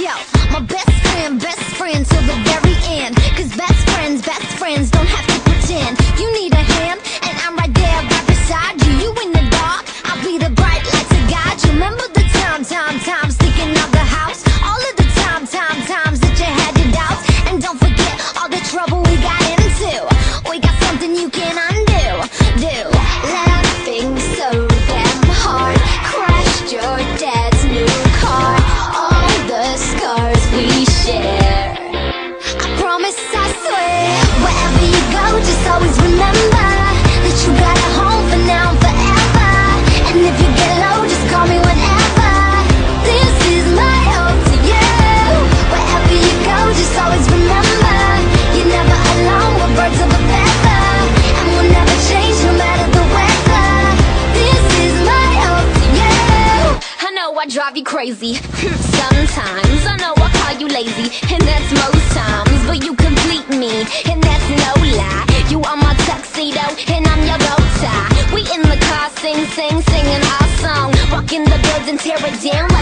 Yo, my best friend till the very end. Cause best friends don't have to pretend. You need a hand, and I'm right there right beside you. You in the dark, I'll be the bright light to guide you. Remember the times sneaking out the house. All of the times that you had your doubts. And don't forget all the trouble we got into. We got something you can undo. Laughing so damn hard, crashed your dad's new car. All the scars we share, I promise, I swear. Wherever you go, just always remember that you got a home for now and forever. And if you get low, just call me whenever. This is my ode to you. Wherever you go, just always remember you're never alone, we're birds of a feather. And we'll never change no matter the weather. This is my ode to you. I know I drive you crazy sometimes. I know I call you lazy, and that's most times. But you complete me, and that's no lie. You are my tuxedo, and I'm your bow tie. We in the car, singing our song. Walk in the building, tear it down.